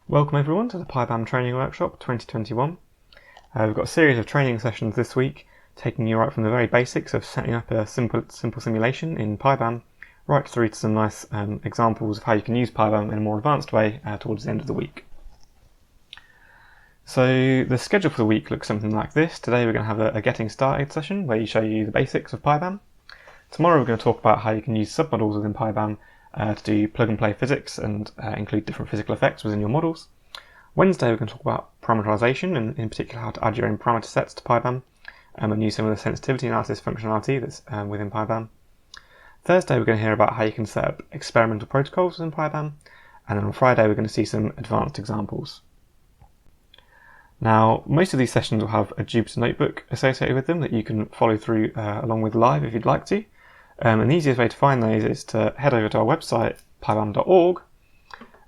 Welcome everyone to the PyBaMM Training Workshop 2021. We've got a series of training sessions this week, taking you right from the very basics of setting up a simple simulation in PyBaMM, right through to some nice examples of how you can use PyBaMM in a more advanced way towards the end of the week. So the schedule for the week looks something like this. Today we're going to have a getting started session where you show you the basics of PyBaMM. Tomorrow we're going to talk about how you can use submodels within PyBaMM to do plug-and-play physics and include different physical effects within your models. Wednesday we're going to talk about parameterization and in particular how to add your own parameter sets to PyBaMM and use some of the sensitivity analysis functionality that's within PyBaMM. Thursday we're going to hear about how you can set up experimental protocols within PyBaMM, and then on Friday we're going to see some advanced examples. Now, most of these sessions will have a Jupyter notebook associated with them that you can follow through along with live if you'd like to. And the easiest way to find those is to head over to our website, pybamm.org,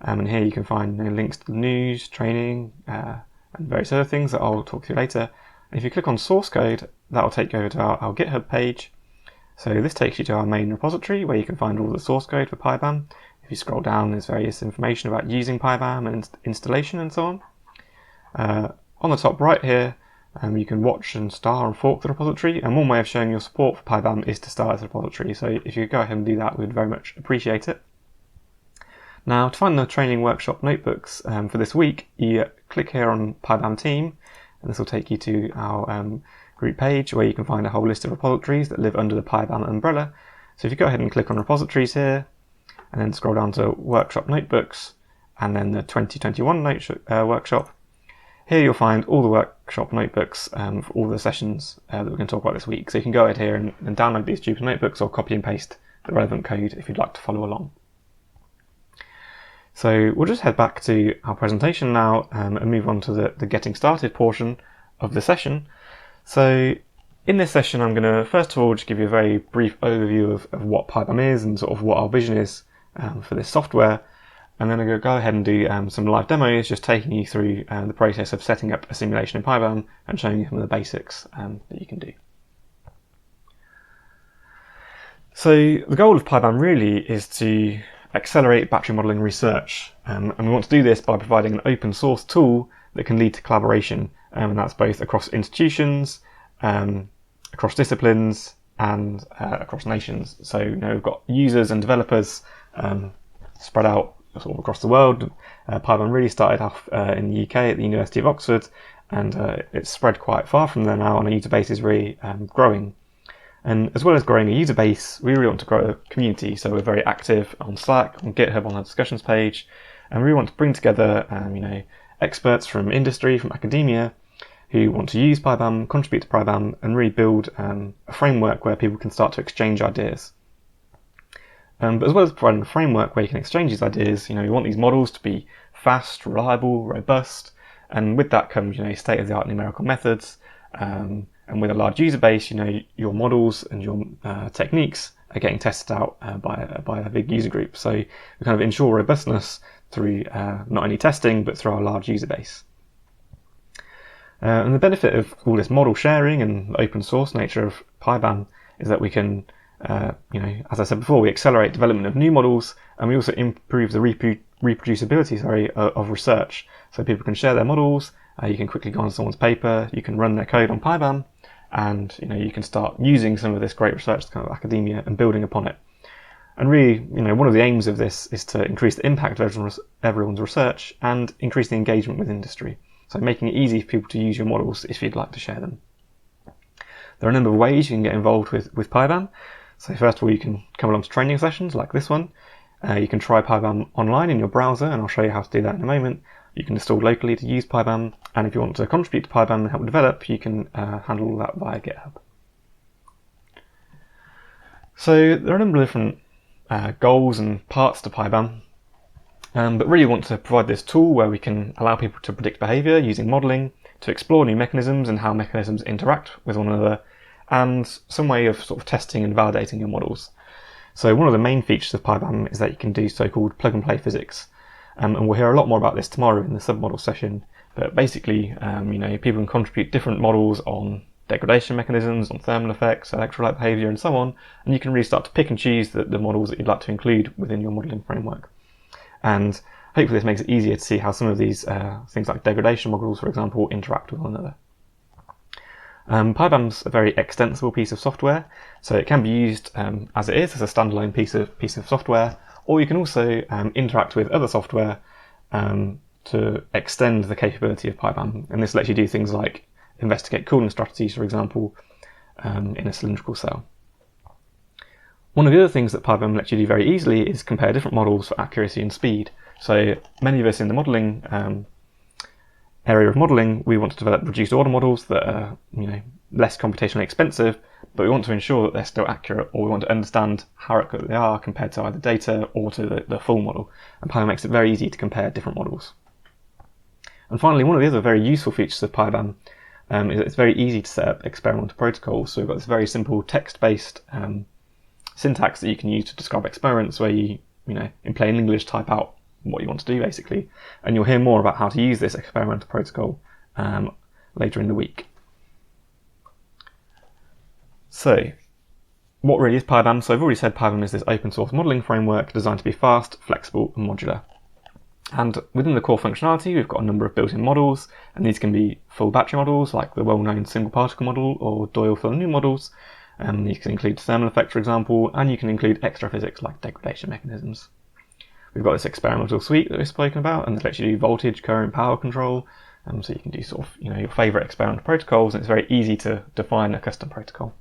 and here you can find links to the news, training, and various other things that I'll talk to you later. And if you click on source code, that will take you over to our GitHub page. So this takes you to our main repository where you can find all the source code for PyBaMM. If you scroll down, there's various information about using PyBaMM and installation and so on. On the top right here, you can watch and star and fork the repository, and one way of showing your support for PyBaMM is to star the repository, so if you could go ahead and do that, we'd very much appreciate it. Now, to find the training workshop notebooks for this week, you click here on PyBaMM team, and this will take you to our group page where you can find a whole list of repositories that live under the PyBaMM umbrella. So if you go ahead and click on repositories here, and then scroll down to workshop notebooks, and then the 2021 workshop, here you'll find all the workshop notebooks for all the sessions that we're going to talk about this week. So you can go ahead here and download these Jupyter notebooks or copy and paste the relevant code if you'd like to follow along. So we'll just head back to our presentation now and move on to the getting started portion of the session. So in this session I'm going to first of all just give you a very brief overview of what PyBaMM is and sort of what our vision is for this software. And then I'm going to go ahead and do some live demos, just taking you through the process of setting up a simulation in PyBaMM and showing you some of the basics that you can do. So the goal of PyBaMM really is to accelerate battery modelling research, and we want to do this by providing an open source tool that can lead to collaboration, and that's both across institutions, across disciplines, and across nations. So we've got users and developers spread out sort of across the world. PyBaMM really started off in the UK at the University of Oxford, and it's spread quite far from there now, and our user base is really growing. And as well as growing a user base, we really want to grow a community, so we're very active on Slack, on GitHub, on our discussions page, and we really want to bring together experts from industry, from academia, who want to use PyBaMM, contribute to PyBaMM, and really build a framework where people can start to exchange ideas. But as well as providing a framework where you can exchange these ideas, we want these models to be fast, reliable, robust, and with that comes, state-of-the-art numerical methods. And with a large user base, your models and your techniques are getting tested out by a big user group. So we kind of ensure robustness through not only testing, but through our large user base. And the benefit of all this model sharing and the open source nature of PyBaMM is that we can as I said before, we accelerate development of new models, and we also improve the reproducibility of research. So people can share their models, you can quickly go on someone's paper, you can run their code on PyBaMM, and you can start using some of this great research kind of academia and building upon it. And really, one of the aims of this is to increase the impact of everyone's research and increase the engagement with industry. So making it easy for people to use your models if you'd like to share them. There are a number of ways you can get involved with PyBaMM. So first of all, you can come along to training sessions like this one. You can try PyBaMM online in your browser, and I'll show you how to do that in a moment. You can install locally to use PyBaMM, and if you want to contribute to PyBaMM and help develop, you can handle that via GitHub. So there are a number of different goals and parts to PyBaMM, but really want to provide this tool where we can allow people to predict behaviour using modelling, to explore new mechanisms and how mechanisms interact with one another, and some way of sort of testing and validating your models. So one of the main features of PyBaMM is that you can do so-called plug-and-play physics. And we'll hear a lot more about this tomorrow in the submodel session. But basically, people can contribute different models on degradation mechanisms, on thermal effects, electrolyte behavior, and so on. And you can really start to pick and choose the models that you'd like to include within your modeling framework. And hopefully this makes it easier to see how some of these things like degradation models, for example, interact with one another. PyBaMM's a very extensible piece of software, so it can be used as it is, as a standalone piece of software, or you can also interact with other software to extend the capability of PyBaMM, and this lets you do things like investigate cooling strategies, for example, in a cylindrical cell. One of the other things that PyBaMM lets you do very easily is compare different models for accuracy and speed. So many of us in the modelling area of modelling, we want to develop reduced order models that are less computationally expensive, but we want to ensure that they're still accurate, or we want to understand how accurate they are compared to either data or to the full model. And PyBaMM makes it very easy to compare different models. And finally, one of the other very useful features of PyBaMM is that it's very easy to set up experimental protocols. So we've got this very simple text-based syntax that you can use to describe experiments, where you in plain English type out what you want to do, basically. And you'll hear more about how to use this experimental protocol later in the week. So, what really is PyBaMM? So I've already said PyBaMM is this open source modelling framework designed to be fast, flexible and modular. And within the core functionality, we've got a number of built-in models, and these can be full battery models like the well-known single particle model or Doyle-Villeneuve models. You can include thermal effects, for example, and you can include extra physics like degradation mechanisms. We've got this experimental suite that we've spoken about, and it lets you do voltage, current, power control. So you can do sort of your favourite experimental protocols, and it's very easy to define a custom protocol.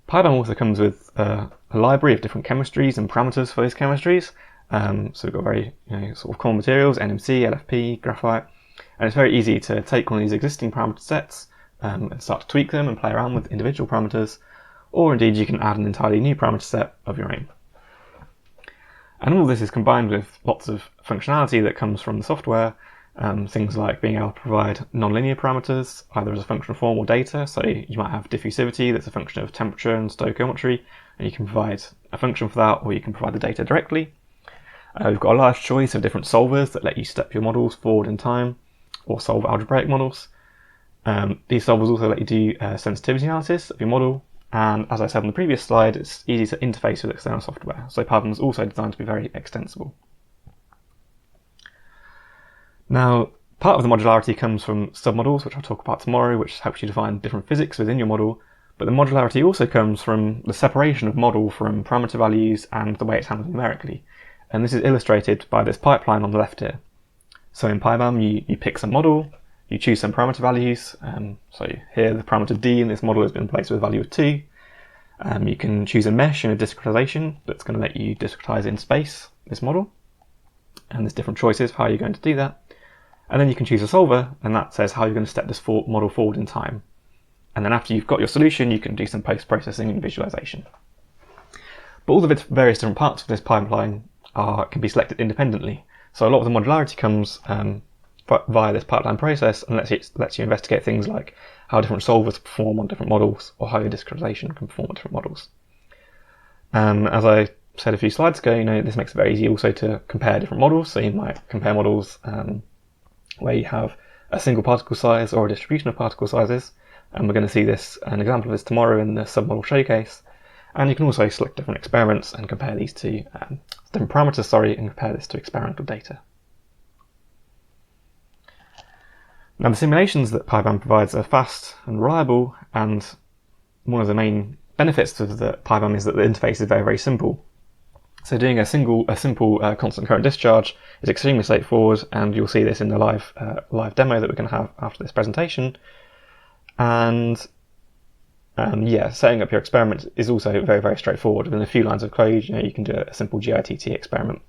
PyBaMM also comes with a library of different chemistries and parameters for those chemistries. So we've got very sort of common materials, NMC, LFP, graphite, and it's very easy to take one of these existing parameter sets and start to tweak them and play around with individual parameters, or indeed you can add an entirely new parameter set of your own. And all of this is combined with lots of functionality that comes from the software, things like being able to provide nonlinear parameters, either as a function of form or data. So you might have diffusivity that's a function of temperature and stoichiometry, and you can provide a function for that, or you can provide the data directly. We've got a large choice of different solvers that let you step your models forward in time, or solve algebraic models. These solvers also let you do sensitivity analysis of your model, and as I said on the previous slide, it's easy to interface with external software, so PyBaMM is also designed to be very extensible. Now, part of the modularity comes from submodels, which I'll talk about tomorrow, which helps you define different physics within your model, but the modularity also comes from the separation of model from parameter values and the way it's handled numerically. And this is illustrated by this pipeline on the left here. So in PyBaMM, you pick some model, you choose some parameter values. So here the parameter d in this model has been placed with a value of 2. You can choose a mesh in a discretization that's going to let you discretize in space this model. And there's different choices for how you're going to do that. And then you can choose a solver, and that says how you're going to step this model forward in time. And then after you've got your solution, you can do some post-processing and visualization. But all of its various different parts of this pipeline can be selected independently. So a lot of the modularity comes via this pipeline process, and lets you investigate things like how different solvers perform on different models, or how your discretization can perform on different models. As I said a few slides ago, this makes it very easy also to compare different models. So you might compare models where you have a single particle size or a distribution of particle sizes, and we're going to see an example of this tomorrow in the submodel showcase. And you can also select different experiments and compare these to different parameters, and compare this to experimental data. Now, the simulations that PyBaMM provides are fast and reliable, and one of the main benefits of the PyBaMM is that the interface is very, very simple. So doing a simple constant current discharge is extremely straightforward, and you'll see this in the live demo that we're going to have after this presentation. And setting up your experiment is also very, very straightforward. Within a few lines of code, you can do a simple GITT experiment.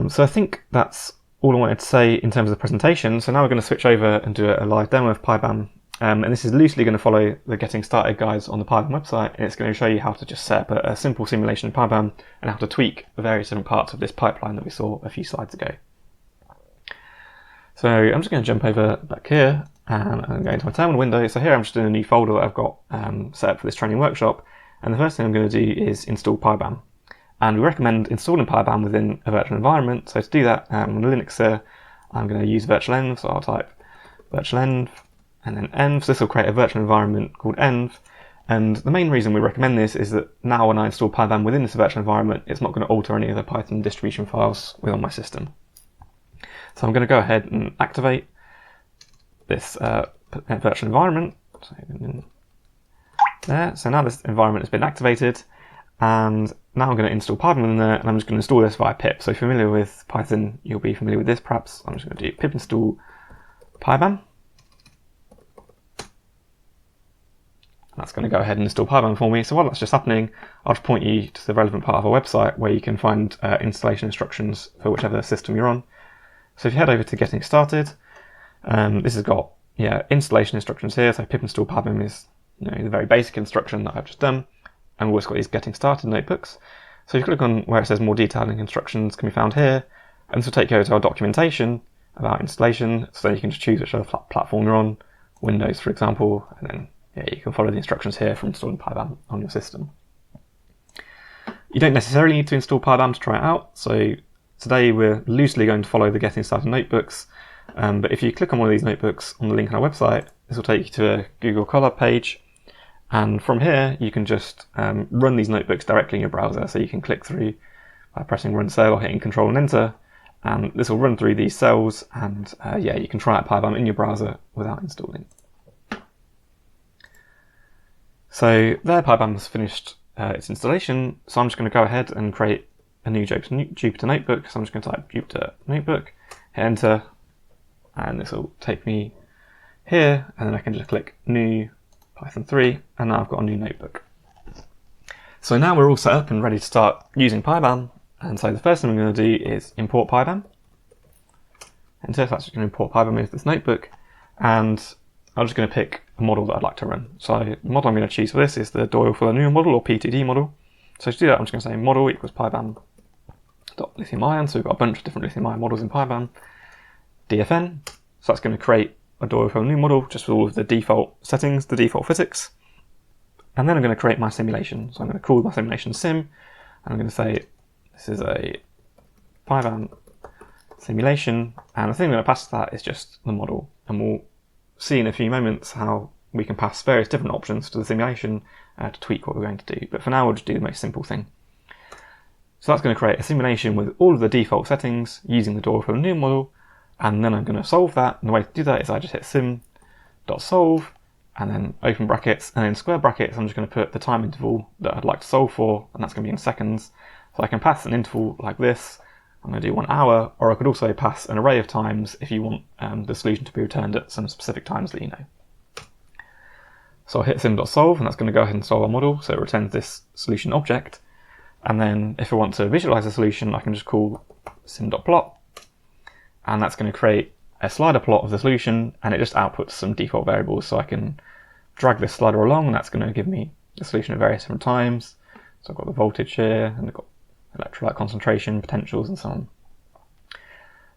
So I think that's all I wanted to say in terms of the presentation. So now we're going to switch over and do a live demo of PyBaMM. And this is loosely going to follow the Getting Started guides on the PyBaMM website, and it's going to show you how to just set up a simple simulation of PyBaMM and how to tweak the various different parts of this pipeline that we saw a few slides ago. So I'm just going to jump over back here and I'm going to my terminal window. So here I'm just in a new folder that I've got set up for this training workshop, and the first thing I'm going to do is install PyBaMM. And we recommend installing PyBaMM within a virtual environment. So to do that, on Linux here, I'm going to use virtualenv, so I'll type virtualenv and then env. So this will create a virtual environment called env, And the main reason we recommend this is that now when I install PyBaMM within this virtual environment, it's not going to alter any of the Python distribution files within my system. So I'm going to go ahead and activate this virtual environment. So there. So now this environment has been activated, and now I'm going to install PyBaMM in there, and I'm just going to install this via pip. So if you're familiar with Python, you'll be familiar with this perhaps. I'm just going to do pip install PyBaMM. That's going to go ahead and install PyBaMM for me. So while that's just happening, I'll just point you to the relevant part of our website where you can find installation instructions for whichever system you're on. So if you head over to Getting Started, this has got installation instructions here. So pip install PyBaMM is the very basic instruction that I've just done. And we've also got these Getting Started notebooks. So if you click on where it says more detailed instructions can be found here, and this will take you over to our documentation about installation. So you can just choose whichever platform you're on, Windows for example, and then you can follow the instructions here for installing PyBaMM on your system. You don't necessarily need to install PyBaMM to try it out. So today we're loosely going to follow the Getting Started notebooks. But if you click on one of these notebooks on the link on our website, this will take you to a Google Colab page. And from here, you can just run these notebooks directly in your browser. So you can click through by pressing Run Cell or hitting Control and Enter. And this will run through these cells. And you can try out PyBaMM in your browser without installing. So there, PyBaMM has finished its installation. So I'm just going to go ahead and create a new Jupyter notebook. So I'm just going to type Jupyter notebook, hit Enter, and this will take me here. And then I can just click New Python 3, and now I've got a new notebook. So now we're all set up and ready to start using PyBaMM. And so the first thing I'm going to do is import PyBaMM. And so that's just going to import PyBaMM into this notebook. And I'm just going to pick a model that I'd like to run. So the model I'm going to choose for this is the Doyle-Fuller-Newman model, or P2D model. So to do that, I'm just going to say model equals PyBaMM.lithium-ion. So we've got a bunch of different lithium-ion models in PyBaMM. DFN. So that's going to create a Doyle-Fuller-Newman model just with all of the default settings, the default physics. And then I'm going to create my simulation. So I'm going to call my simulation sim. And I'm going to say this is a PyBaMM simulation. And the thing I'm going to pass to that is just the model. And we'll see in a few moments how we can pass various different options to the simulation to tweak what we're going to do. But for now, we'll just do the most simple thing. So that's going to create a simulation with all of the default settings using the Doyle-Fuller-Newman model. And then I'm going to solve that. And the way to do that is I just hit sim.solve and then open brackets, and then square brackets, I'm just going to put the time interval that I'd like to solve for, and that's going to be in seconds. So I can pass an interval like this. I'm going to do 1 hour, or I could also pass an array of times if you want the solution to be returned at some specific times that you know. So I'll hit sim.solve, and that's going to go ahead and solve our model. So it returns this solution object. And then if I want to visualize the solution, I can just call sim.plot. And that's going to create a slider plot of the solution, and it just outputs some default variables. So I can drag this slider along, and that's going to give me the solution at various different times. So I've got the voltage here, and I've got electrolyte concentration, potentials, and so on.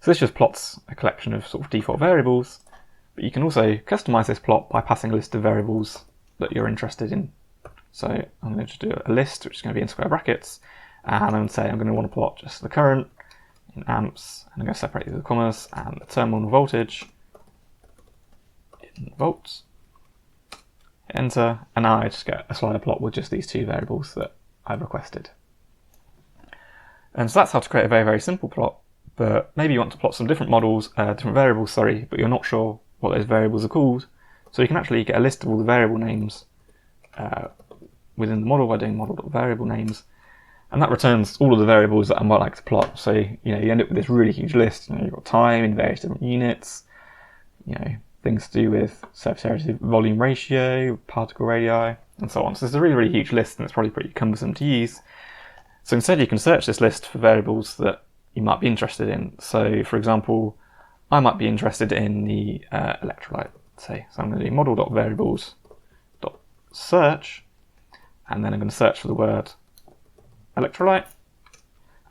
So this just plots a collection of sort of default variables, but you can also customize this plot by passing a list of variables that you're interested in. So I'm going to just do a list, which is going to be in square brackets, and I'm going to say I'm going to want to plot just the current in amps, and I'm going to separate the commas, and the terminal voltage in volts. Enter, and now I just get a slider plot with just these two variables that I've requested. And so that's how to create a very, very simple plot, but maybe you want to plot some different models, different variables, but you're not sure what those variables are called. So you can actually get a list of all the variable names within the model by doing model.variable names, and that returns all of the variables that I might like to plot. So you end up with this really huge list. You've got time in various different units, things to do with surface area to volume ratio, particle radii, and so on. So it's a really, really huge list, and it's probably pretty cumbersome to use. So instead you can search this list for variables that you might be interested in. So for example, I might be interested in the electrolyte, say. So I'm going to do model.variables.search, and then I'm going to search for the word electrolyte,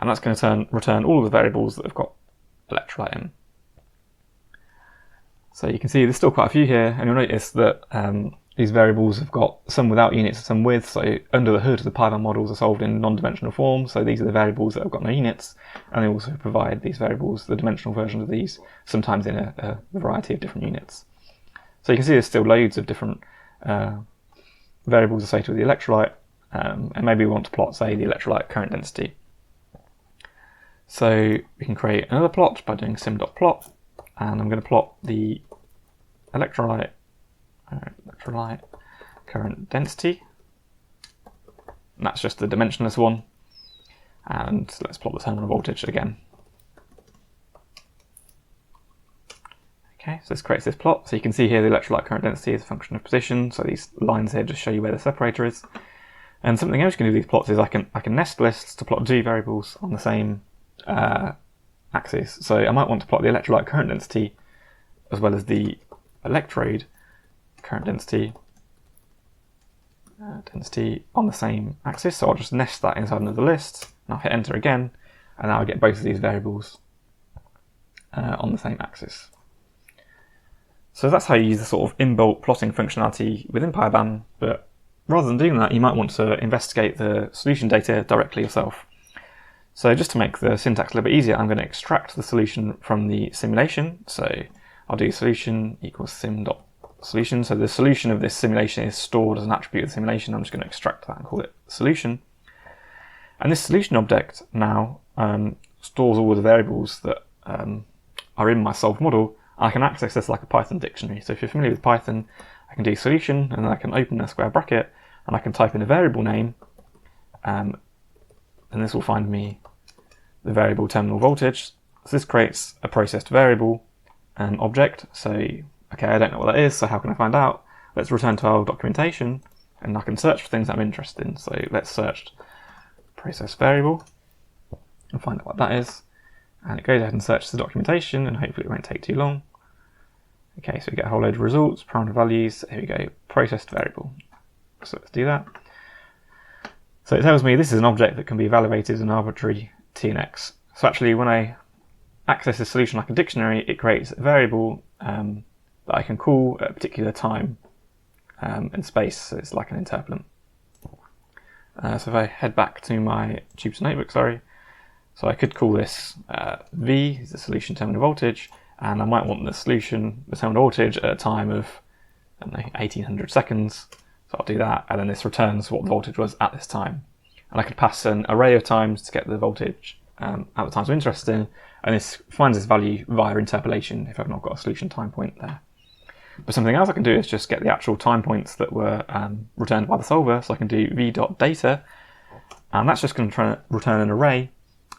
and that's going to return all of the variables that have got electrolyte in. So you can see there's still quite a few here, and you'll notice that these variables have got some without units and some with. So under the hood, the PyBaMM models are solved in non-dimensional form. So these are the variables that have got no units, and they also provide these variables, the dimensional versions of these, sometimes in a variety of different units. So you can see there's still loads of different variables associated with the electrolyte, and maybe we want to plot, say, the electrolyte current density. So we can create another plot by doing sim.plot, and I'm going to plot the electrolyte current density. And that's just the dimensionless one. And let's plot the terminal voltage again. Okay, so this creates this plot. So you can see here the electrolyte current density is a function of position. So these lines here just show you where the separator is. And something else you can do with these plots is I can nest lists to plot two variables on the same axis. So I might want to plot the electrolyte current density as well as the electrode current density on the same axis. So I'll just nest that inside another list, and I'll hit enter again, and now I get both of these variables on the same axis. So that's how you use the sort of inbuilt plotting functionality within PyBaMM, but rather than doing that, you might want to investigate the solution data directly yourself. So just to make the syntax a little bit easier, I'm going to extract the solution from the simulation. So I'll do solution equals sim.solution. So the solution of this simulation is stored as an attribute of the simulation. I'm just going to extract that and call it solution. And this solution object now stores all the variables that are in my solved model. I can access this like a Python dictionary. So if you're familiar with Python, I can do solution, and then I can open a square bracket, and I can type in a variable name, and this will find me the variable terminal voltage. So this creates a processed variable object. So, okay, I don't know what that is, so how can I find out? Let's return to our documentation, and I can search for things I'm interested in. So let's search process variable and find out what that is. And it goes ahead and searches the documentation, and hopefully it won't take too long. Okay, so we get a whole load of results, parameter values. Here we go, processed variable. So let's do that. So it tells me this is an object that can be evaluated in arbitrary t and x. So actually, when I access this solution like a dictionary, it creates a variable that I can call at a particular time and space. So it's like an interpolant. So if I head back to my Jupyter notebook, so I could call this V, is the solution terminal voltage, and I might want the solution, the terminal voltage, at a time of, I don't know, 1800 seconds. So I'll do that, and then this returns what the voltage was at this time. And I could pass an array of times to get the voltage at the times I'm interested in, and this finds this value via interpolation if I've not got a solution time point there. But something else I can do is just get the actual time points that were returned by the solver. So I can do v.data, and that's just going to try to return an array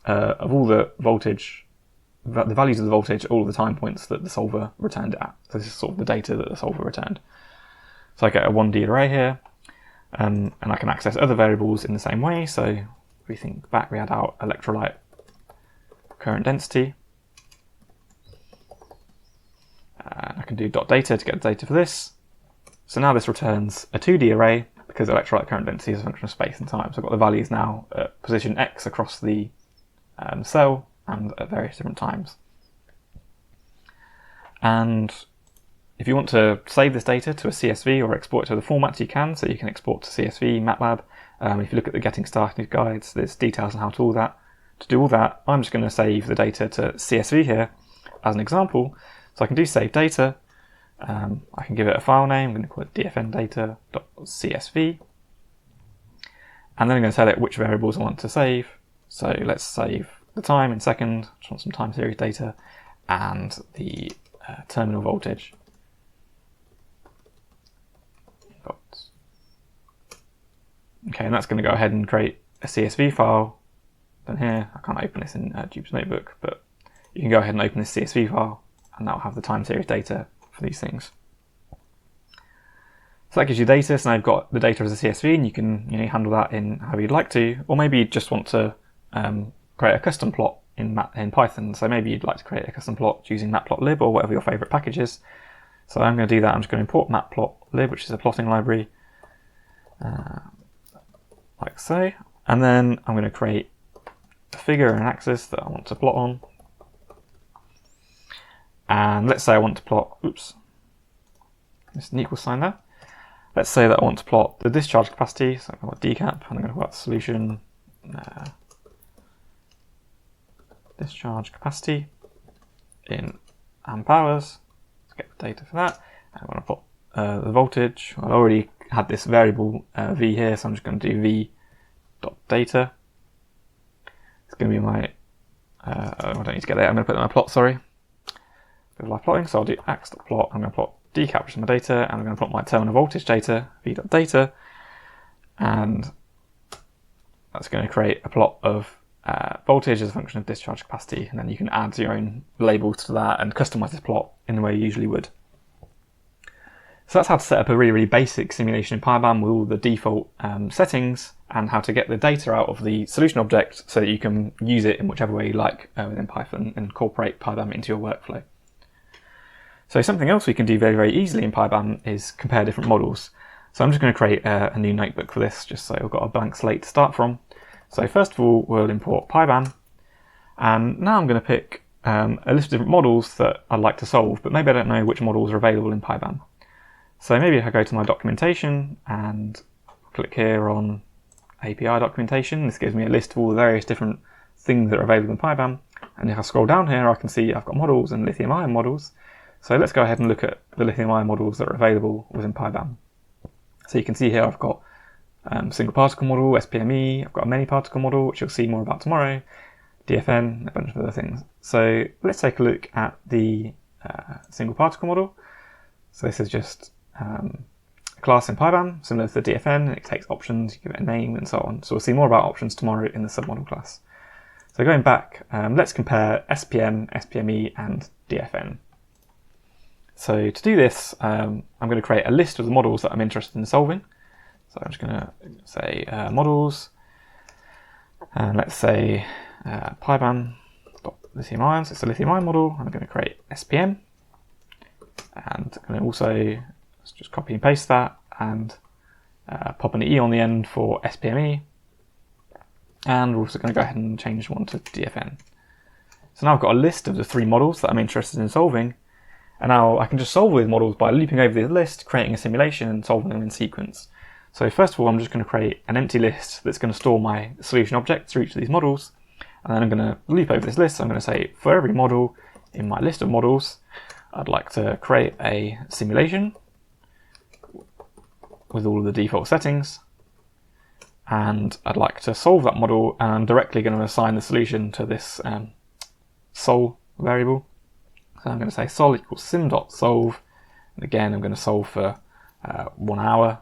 of all the voltage, the values of the voltage, all of the time points that the solver returned it at. So this is sort of the data that the solver returned. So I get a 1D array here, and I can access other variables in the same way. So if we think back, we had our electrolyte current density. And I can do .data to get the data for this. So now this returns a 2D array because electrolyte current density is a function of space and time. So I've got the values now at position x across the cell and at various different times. And if you want to save this data to a CSV or export it to other formats, you can. So you can export to CSV, MATLAB. If you look at the Getting Started guides, there's details on how to do all that. To do all that, I'm just going to save the data to CSV here as an example. So I can do save data. I can give it a file name. I'm going to call it dfndata.csv. And then I'm going to tell it which variables I want to save. So let's save the time in second. I just want some time series data and the terminal voltage. Okay, and that's going to go ahead and create a CSV file. Then here, I can't open this in Jupyter Notebook, but you can go ahead and open this CSV file, and that'll have the time series data for these things. So that gives you data. So now you've got the data as a CSV, and you can handle that in however you'd like to, or maybe you just want to create a custom plot in Python. So maybe you'd like to create a custom plot using matplotlib or whatever your favorite package is. So I'm going to do that. I'm just going to import matplotlib, which is a plotting library, like so. And then I'm going to create a figure and an axis that I want to plot on. And let's say I want to plot, there's an equal sign there. Let's say that I want to plot the discharge capacity, so I'm going to decap, and I'm going to put solution discharge capacity in amp hours to get the data for that. I'm going to plot the voltage. I already had this variable v here, so I'm just going to do v.data. It's going to be my, I don't need to get there, I'm going to put that in my plot, sorry. With live plotting, so I'll do ax.plot, I'm going to plot decap, which is my data, and I'm going to plot my terminal voltage data, v.data, and that's going to create a plot of voltage as a function of discharge capacity, and then you can add your own labels to that and customize this plot in the way you usually would. So that's how to set up a really, really basic simulation in PyBaMM with all the default settings, and how to get the data out of the solution object so that you can use it in whichever way you like within Python and incorporate PyBaMM into your workflow. So something else we can do very, very easily in PyBaMM is compare different models. So I'm just going to create a new notebook for this, just so I've got a blank slate to start from. So first of all, we'll import PyBaMM, and now I'm going to pick a list of different models that I'd like to solve, but maybe I don't know which models are available in PyBaMM. So maybe if I go to my documentation and click here on API documentation, this gives me a list of all the various different things that are available in PyBaMM. And if I scroll down here, I can see I've got models and lithium-ion models. So let's go ahead and look at the lithium-ion models that are available within PyBaMM. So you can see here I've got single particle model, SPME, I've got a many particle model, which you'll see more about tomorrow, DFN, a bunch of other things. So let's take a look at the single particle model. So this is just a class in PyBaMM, similar to the DFN. It takes options, you give it a name, and so on. So we'll see more about options tomorrow in the submodel class. So going back, let's compare SPM, SPME, and DFN. So to do this, I'm going to create a list of the models that I'm interested in solving. So I'm just going to say models, and let's say PyBaMM.lithium-ion. So it's a lithium-ion model. I'm going to create SPM, and I'm going to also just copy and paste that and pop an E on the end for SPME. And we're also going to go ahead and change one to DFN. So now I've got a list of the 3 models that I'm interested in solving. And now I can just solve these models by looping over this list, creating a simulation and solving them in sequence. So first of all, I'm just going to create an empty list that's going to store my solution objects for each of these models. And then I'm going to loop over this list. So I'm going to say for every model in my list of models, I'd like to create a simulation with all of the default settings. And I'd like to solve that model, and I'm directly going to assign the solution to this sol variable. So I'm going to say sol equals sim.solve, and again I'm going to solve for 1 hour,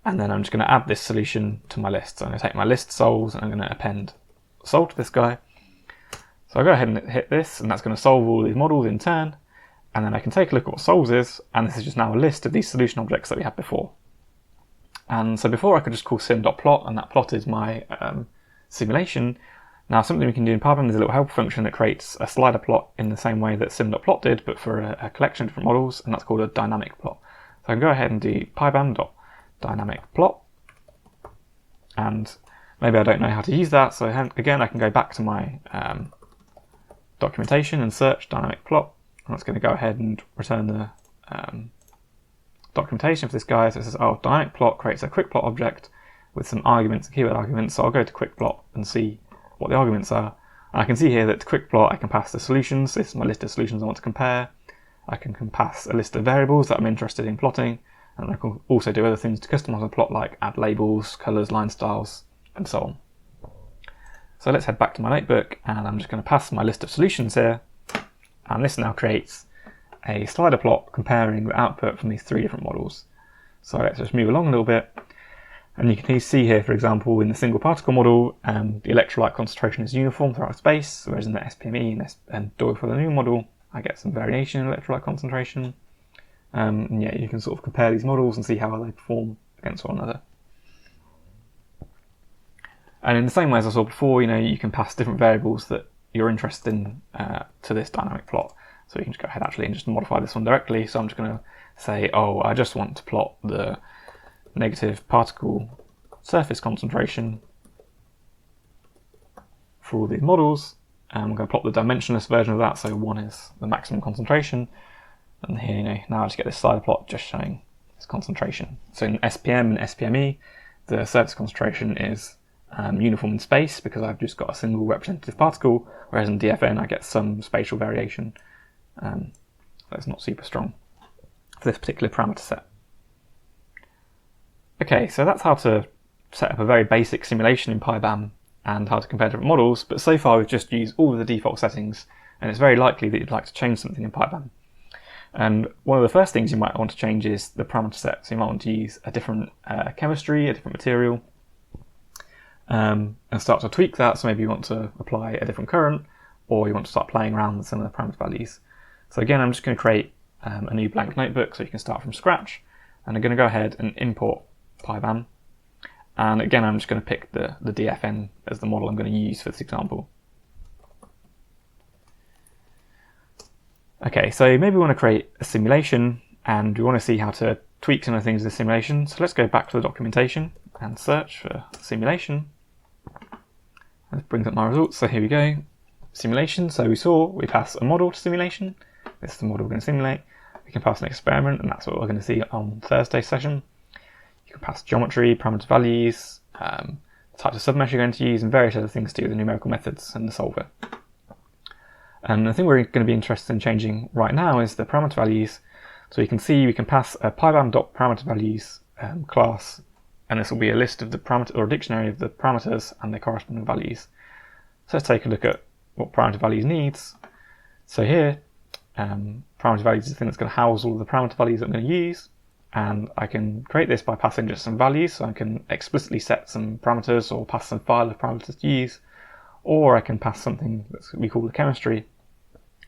and then I'm just going to add this solution to my list. So I'm going to take my list sols and I'm going to append sol to this guy. So I'll go ahead and hit this, and that's going to solve all these models in turn, and then I can take a look at what sols is, and this is just now a list of these solution objects that we had before. And so before I could just call sim.plot, and that plot is my simulation. Now something we can do in PyBaMM is a little helper function that creates a slider plot in the same way that sim.plot did, but for a collection of different models, and that's called a dynamic plot. So I can go ahead and do PyBaMM.dynamicPlot, and maybe I don't know how to use that, so again I can go back to my documentation and search dynamic plot. And that's going to go ahead and return the documentation for this guy. So it says, oh, dynamic plot creates a quick plot object with some arguments, keyword arguments. So I'll go to quick plot and see what the arguments are. And I can see here that to quick plot I can pass the solutions. This is my list of solutions I want to compare. I can pass a list of variables that I'm interested in plotting, and I can also do other things to customize a plot, like add labels, colors, line styles, and so on. So let's head back to my notebook, and I'm just going to pass my list of solutions here, and this now creates a slider plot comparing the output from these 3 different models. So let's just move along a little bit, and you can see here, for example, in the single particle model, the electrolyte concentration is uniform throughout space, whereas in the SPME and DOI for the new model, I get some variation in electrolyte concentration. And yeah, you can sort of compare these models and see how they perform against one another. And in the same way as I saw before, you can pass different variables that you're interested in to this dynamic plot. So you can just go ahead actually and just modify this one directly. So I'm just going to say, oh, I just want to plot the negative particle surface concentration for all these models. And I'm going to plot the dimensionless version of that. So 1 is the maximum concentration. And here, now I just get this slider plot just showing this concentration. So in SPM and SPME, the surface concentration is uniform in space because I've just got a single representative particle, whereas in DFN I get some spatial variation. That's not super strong for this particular parameter set. Okay, so that's how to set up a very basic simulation in PyBaMM and how to compare different models, but so far we've just used all of the default settings, and it's very likely that you'd like to change something in PyBaMM. And one of the first things you might want to change is the parameter set. So you might want to use a different chemistry, a different material, and start to tweak that. So maybe you want to apply a different current, or you want to start playing around with some of the parameter values. So again, I'm just going to create a new blank notebook so you can start from scratch. And I'm going to go ahead and import PyBaMM. And again, I'm just going to pick the DFN as the model I'm going to use for this example. Okay, so maybe we want to create a simulation and we want to see how to tweak some of the things in the simulation. So let's go back to the documentation and search for simulation. And it brings up my results. So here we go, simulation. So we pass a model to simulation. This is the model we're going to simulate. We can pass an experiment, and that's what we're going to see on Thursday's session. You can pass geometry, parameter values, types of submesh you're going to use, and various other things to do with the numerical methods and the solver. And the thing we're going to be interested in changing right now is the parameter values. So you can see we can pass a PyBaMM.parameterValues class, and this will be a list of the parameter or a dictionary of the parameters and their corresponding values. So let's take a look at what parameter values needs. So here, parameter values is the thing that's going to house all of the parameter values that I'm going to use, and I can create this by passing just some values. So I can explicitly set some parameters or pass some file of parameters to use, or I can pass something that we call the chemistry.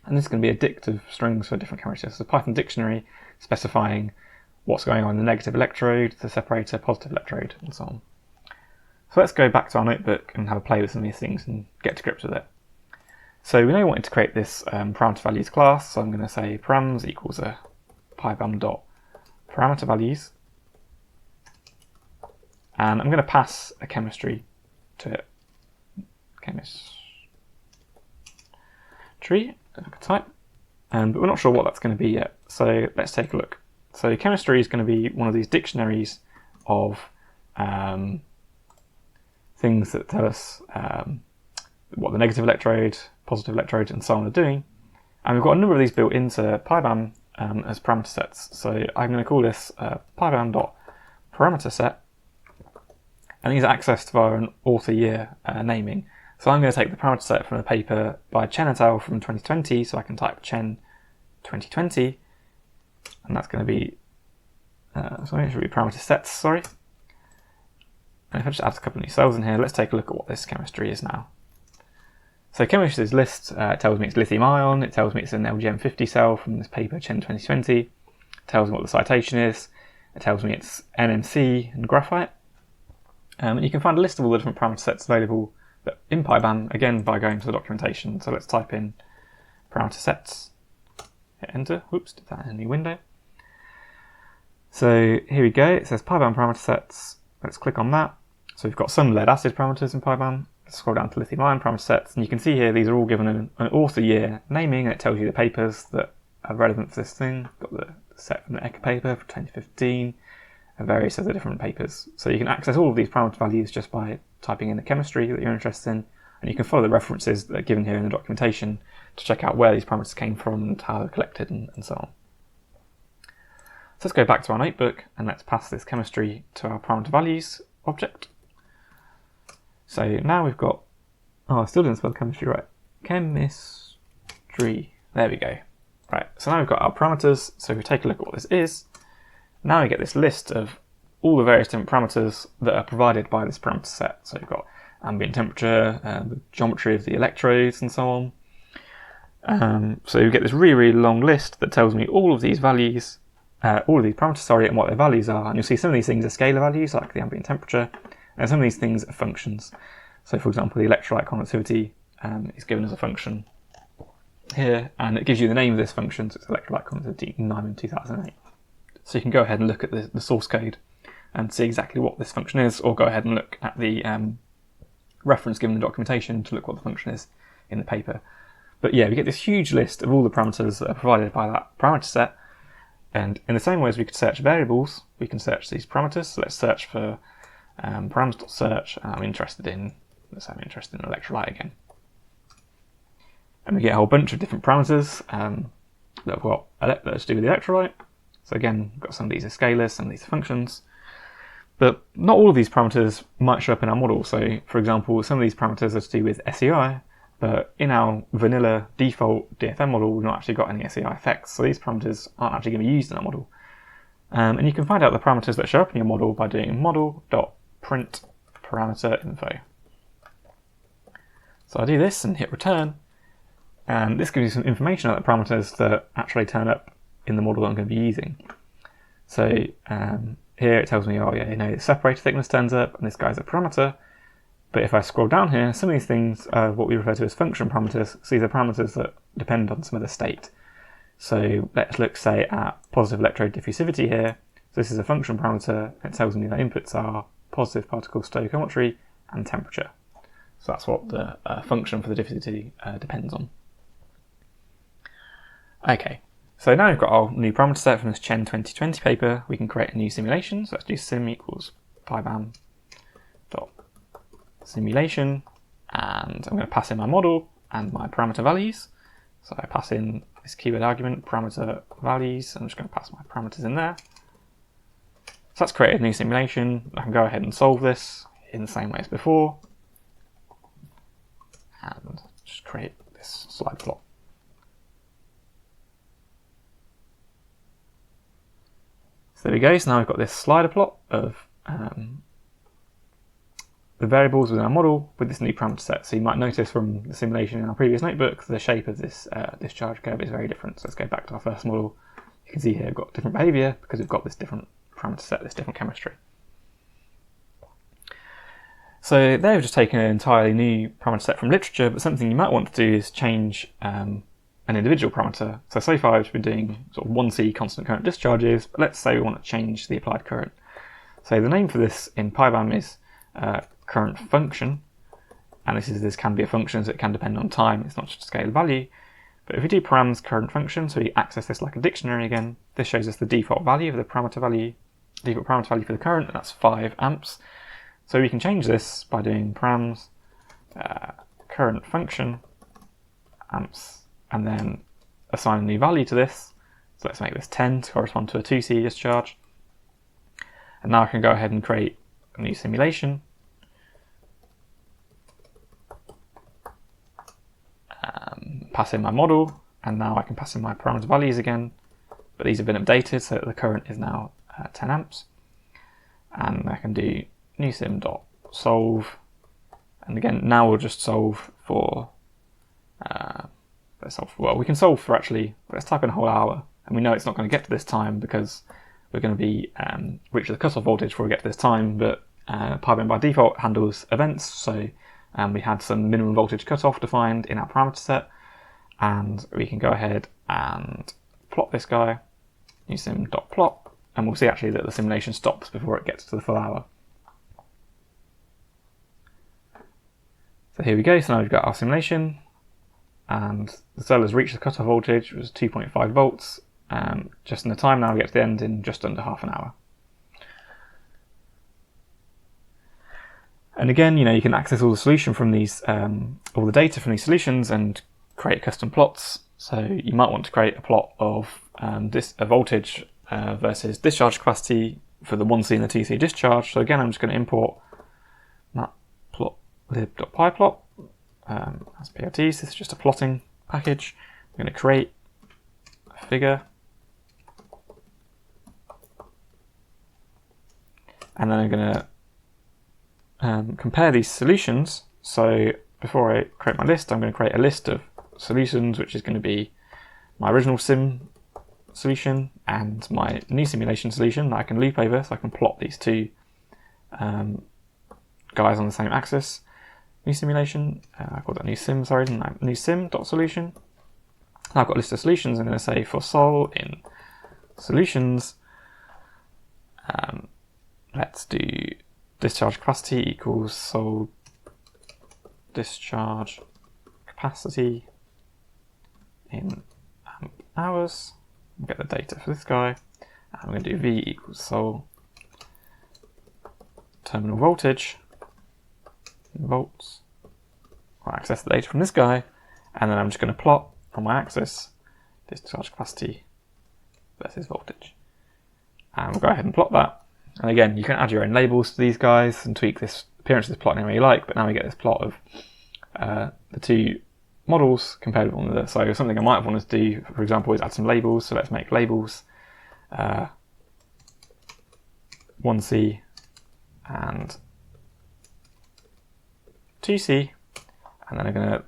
And this is going to be addictive strings for different chemistries. So Python dictionary specifying what's going on in the negative electrode, the separator, positive electrode, and so on. So let's go back to our notebook and have a play with some of these things and get to grips with it. So we know we wanted to create this parameter values class. So I'm going to say params equals a PyBaMM.parameter values. And I'm going to pass a chemistry to it. Chemistry. Type, but we're not sure what that's going to be yet. So let's take a look. So chemistry is going to be one of these dictionaries of things that tell us what the negative electrode, positive electrode, and so on are doing. And we've got a number of these built into PyBaMM as parameter sets. So I'm going to call this PyBaMM.parameter set, and these are accessed via an author year naming. So I'm going to take the parameter set from a paper by Chen et al. From 2020, so I can type Chen 2020, and that's going to be, it should be parameter sets, sorry. And if I just add a couple of new cells in here, let's take a look at what this chemistry is now. So chemistry is list, it tells me it's lithium ion, it tells me it's an LGM50 cell from this paper Chen 2020, it tells me what the citation is, it tells me it's NMC and graphite. And you can find a list of all the different parameter sets available in PyBaMM, again by going to the documentation. So let's type in parameter sets, hit enter, whoops, did that in a new window. So here we go, it says PyBaMM parameter sets, let's click on that. So we've got some lead acid parameters in PyBaMM, let's scroll down to lithium ion parameter sets, and you can see here these are all given an author year naming, and it tells you the papers that are relevant for this thing. Got the set from the Ecker paper for 2015, and various other different papers. So you can access all of these parameter values just by typing in the chemistry that you're interested in, and you can follow the references that are given here in the documentation to check out where these parameters came from and how they're collected and so on. So let's go back to our notebook and let's pass this chemistry to our parameter values object. So now we've got, I still didn't spell chemistry right. Chemistry, there we go. Right, so now we've got our parameters. So if we take a look at what this is, now we get this list of all the various different parameters that are provided by this parameter set. So you've got ambient temperature, the geometry of the electrodes, and so on. So you get this really, really long list that tells me all of these values, all of these parameters, and what their values are. And you'll see some of these things are scalar values, like the ambient temperature, and some of these things are functions. So for example, the electrolyte conductivity is given as a function here, and it gives you the name of this function, so it's electrolyte conductivity Nyman 2008. So you can go ahead and look at the source code and see exactly what this function is, or go ahead and look at the reference given in the documentation to look what the function is in the paper. But yeah, we get this huge list of all the parameters that are provided by that parameter set, and in the same way as we could search variables, we can search these parameters. So let's search for params.search, and I'm interested in electrolyte again. And we get a whole bunch of different parameters that have got to do with the electrolyte. So again, we've got some of these are scalars, some of these are functions. But not all of these parameters might show up in our model. So for example, some of these parameters are to do with SEI, but in our vanilla default DFM model, we've not actually got any SEI effects. So these parameters aren't actually going to be used in our model. And you can find out the parameters that show up in your model by doing model.print parameter info. So I do this and hit return, and this gives you some information about the parameters that actually turn up in the model that I'm going to be using. So here it tells me, oh yeah, the separator thickness turns up, and this guy's a parameter. But if I scroll down here, some of these things are what we refer to as function parameters. So these are parameters that depend on some other state. So let's look, say, at positive electrode diffusivity here. So this is a function parameter. It tells me that inputs are positive particle stoichiometry and temperature. So that's what the function for the diffusivity depends on. Okay, so now we've got our new parameter set from this Chen 2020 paper. We can create a new simulation. So let's do sim equals PyBaMM dot simulation, and I'm going to pass in my model and my parameter values. So I pass in this keyword argument, parameter values. I'm just going to pass my parameters in there. So that's created a new simulation. I can go ahead and solve this in the same way as before, and just create this slide plot. So there we go. So now we've got this slider plot of the variables within our model with this new parameter set. So you might notice from the simulation in our previous notebook, the shape of this discharge curve is very different. So let's go back to our first model. You can see here we've got different behavior because we've got this different parameter set, this different chemistry. So there we've just taken an entirely new parameter set from literature, but something you might want to do is change an individual parameter. So far I've been doing sort of 1C constant current discharges, but let's say we want to change the applied current. So the name for this in PyBaMM is current function, and this can be a function, so it can depend on time, it's not just a scalar value. But if we do params current function, so we access this like a dictionary again, this shows us the default value of the parameter value, default parameter value for the current, and that's 5 amps. So we can change this by doing params current function amps, and then assign a new value to this. So let's make this 10 to correspond to a 2C discharge. And now I can go ahead and create a new simulation. Pass in my model, and now I can pass in my parameter values again, but these have been updated so that the current is now 10 amps. And I can do new sim.solve, and again now we'll just solve for we can solve for let's type in a whole hour, and we know it's not going to get to this time because we're going to be reach the cutoff voltage before we get to this time, but PyBaMM by default handles events, so we had some minimum voltage cutoff defined in our parameter set, and we can go ahead and plot this guy, new sim.plot, and we'll see actually that the simulation stops before it gets to the full hour. So here we go, so now we've got our simulation, and the cell has reached the cutoff voltage, which was 2.5 volts, just in the time now we get to the end in just under half an hour. And again, you can access all the solution from these, all the data from these solutions and create custom plots. So you might want to create a plot of a voltage versus discharge capacity for the 1C and the 2C discharge. So again, I'm just going to import matplotlib.pyplot as PLTs. This is just a plotting package. I'm going to create a figure, and then I'm going to compare these solutions. So before I create my list, I'm going to create a list of solutions, which is going to be my original sim solution and my new simulation solution that I can loop over, so I can plot these two guys on the same axis. New simulation, I call that new sim, sorry, new sim.solution. Now I've got a list of solutions. I'm going to say for sol in solutions, let's do discharge capacity equals sol discharge capacity in amp hours. We'll get the data for this guy. And I'm going to do V equals sol terminal voltage in volts. I'll access the data from this guy, and then I'm just going to plot on my axis discharge capacity versus voltage. And we'll go ahead and plot that. And again, you can add your own labels to these guys and tweak this appearance of this plot any way you like, but now we get this plot of the two models compared with one another. So something I might want to do, for example, is add some labels. So let's make labels 1C and 2C, and then I'm going to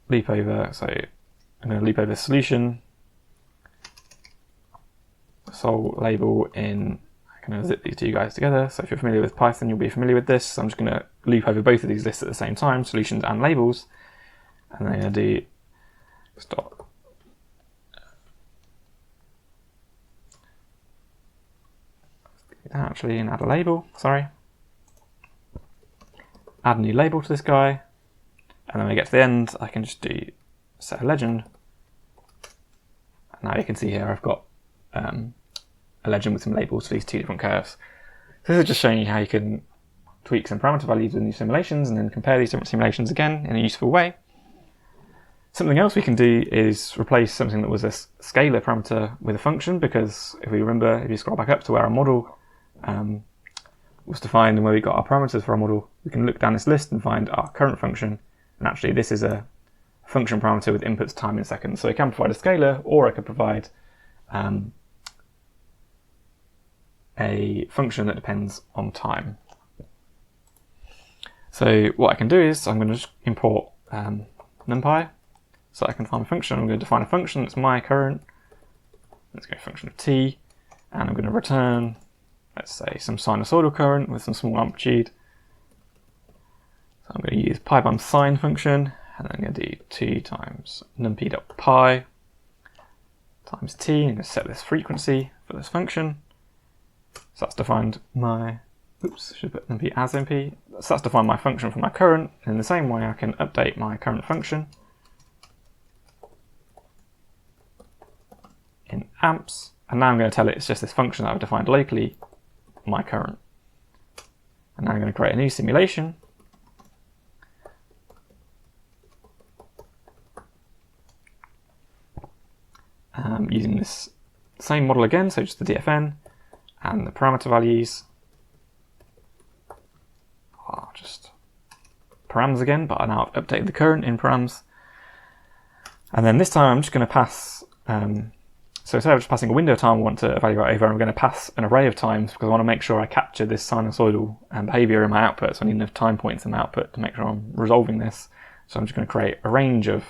loop over, so I'm going to loop over solution, sol label in, I'm going to zip these two guys together. So if you're familiar with Python, you'll be familiar with this. So I'm just going to loop over both of these lists at the same time, solutions and labels, and then I'm going to do stop. Actually, and add a label, sorry. Add a new label to this guy, and then when we get to the end, I can just do set a legend. And now you can see here I've got a legend with some labels for these two different curves. So this is just showing you how you can tweak some parameter values within your simulations and then compare these different simulations again in a useful way. Something else we can do is replace something that was a scalar parameter with a function, because if we remember, if you scroll back up to where our model was defined and where we got our parameters for our model, we can look down this list and find our current function, and actually this is a function parameter with inputs time in seconds. So I can provide a scalar, or I could provide a function that depends on time. So what I can do is I'm going to just import NumPy, so I can find a function. I'm going to define a function that's my current, let's go function of t, and I'm going to return, let's say, some sinusoidal current with some small amplitude. So I'm going to use PyBaMM sine function, and then I'm going to do 2 times numpy.py times t. I'm going to set this frequency for this function. So that's defined my, oops, should put numpy as np. So that's defined my function for my current. And in the same way, I can update my current function in amps. And now I'm going to tell it it's just this function that I've defined locally, my current. And now I'm going to create a new simulation. Using this same model again, so just the DFN and the parameter values are just params again, but I now have updated the current in params. And then this time I'm just going to pass, so instead of just passing a window of time I want to evaluate over, I'm going to pass an array of times because I want to make sure I capture this sinusoidal behavior in my output. So I need enough time points in my output to make sure I'm resolving this. So I'm just going to create a range of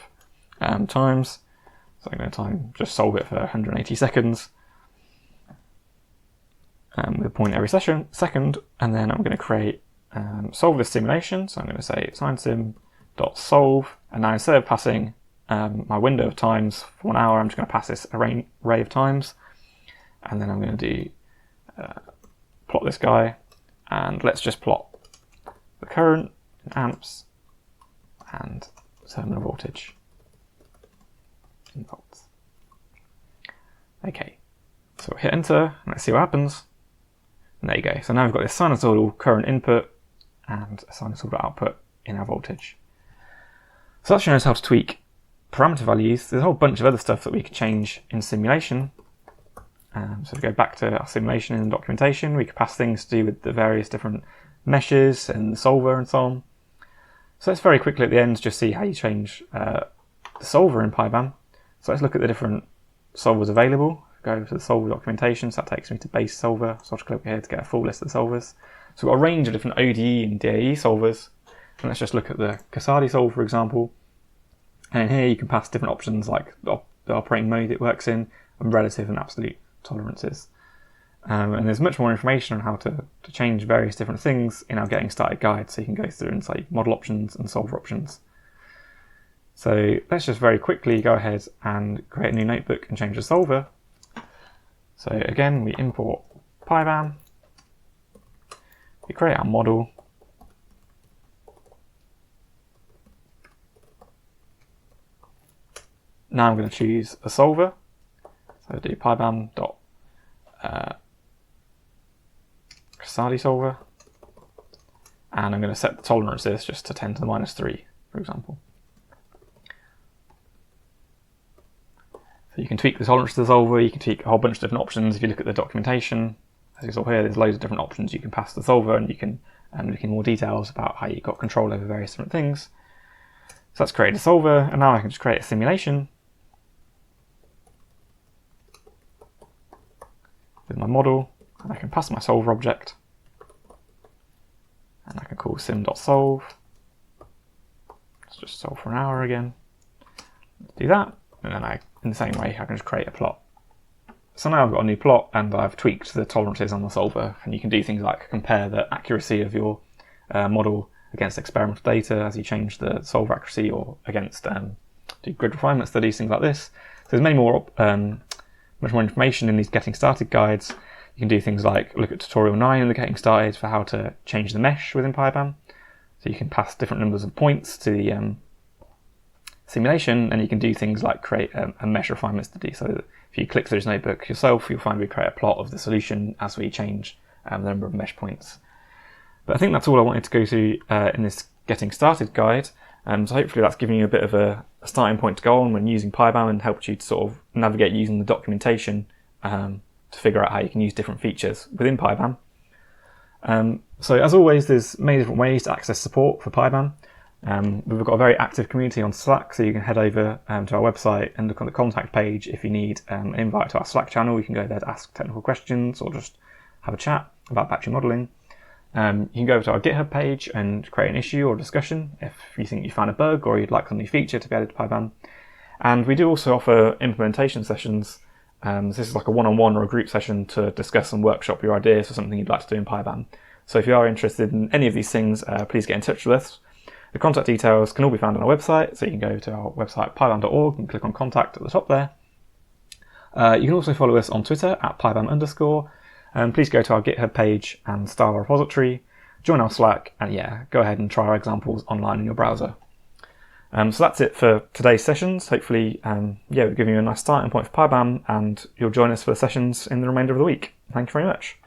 times. So I'm going to just solve it for 180 seconds with a point every second, and then I'm going to create solve this simulation. So I'm going to say sinesim.solve, and now instead of passing my window of times for 1 hour, I'm just going to pass this array of times, and then I'm going to do plot this guy, and let's just plot the current in amps and terminal voltage in volts. Okay, so hit enter, and let's see what happens. And there you go. So now we've got this sinusoidal current input and a sinusoidal output in our voltage. So that's showing us how to tweak parameter values. There's a whole bunch of other stuff that we could change in simulation. So to go back to our simulation in the documentation, we could pass things to do with the various different meshes and the solver and so on. So let's very quickly at the end just see how you change the solver in PyBaMM. So let's look at the different solvers available. Go to the solver documentation, so that takes me to base solver. So I'll just click here to get a full list of solvers. So we've got a range of different ODE and DAE solvers. And let's just look at the Casadi solver, for example. And in here you can pass different options like the operating mode it works in, and relative and absolute tolerances. And there's much more information on how to change various different things in our Getting Started guide. So you can go through and say model options and solver options. So let's just very quickly go ahead and create a new notebook and change the solver. So again, we import PyBaMM, we create our model, now I'm going to choose a solver, so do PyBaMM Casadi solver, and I'm going to set the tolerances just to 10 to the minus 3, for example. So you can tweak the tolerance to the solver, you can tweak a whole bunch of different options if you look at the documentation. as you saw here, there's loads of different options you can pass to the solver, and you can look in more details about how you've got control over various different things. So that's created a solver, and now I can just create a simulation with my model, and I can pass my solver object, and I can call sim.solve. Let's just solve for an hour again. Let's do that, and then in the same way, I can just create a plot. So now I've got a new plot, and I've tweaked the tolerances on the solver, and you can do things like compare the accuracy of your model against experimental data as you change the solver accuracy, or against do grid refinement studies, things like this. So there's many more, much more information in these getting started guides. You can do things like look at tutorial 9 in the getting started for how to change the mesh within PyBaMM. So you can pass different numbers of points to the simulation, and you can do things like create a mesh refinement study. So if you click through this notebook yourself, you'll find we create a plot of the solution as we change the number of mesh points. But I think that's all I wanted to go through in this getting started guide. So hopefully that's given you a bit of a starting point to go on when using PyBaMM, and helped you to sort of navigate using the documentation to figure out how you can use different features within PyBaMM. So as always, there's many different ways to access support for PyBaMM. We've got a very active community on Slack, so you can head over to our website and look on the contact page if you need an invite to our Slack channel. You can go there to ask technical questions or just have a chat about battery modelling. You can go over to our GitHub page and create an issue or discussion if you think you found a bug or you'd like some new feature to be added to PyBaMM. And we do also offer implementation sessions. This is like a one-on-one or a group session to discuss and workshop your ideas for something you'd like to do in PyBaMM. So if you are interested in any of these things, please get in touch with us. The contact details can all be found on our website, so you can go to our website pybamm.org and click on contact at the top there. You can also follow us on Twitter at pybamm_, and please go to our GitHub page and start our repository, join our Slack, and go ahead and try our examples online in your browser. So that's it for today's sessions. Hopefully, we've given you a nice starting point for PyBaMM, and you'll join us for the sessions in the remainder of the week. Thank you very much.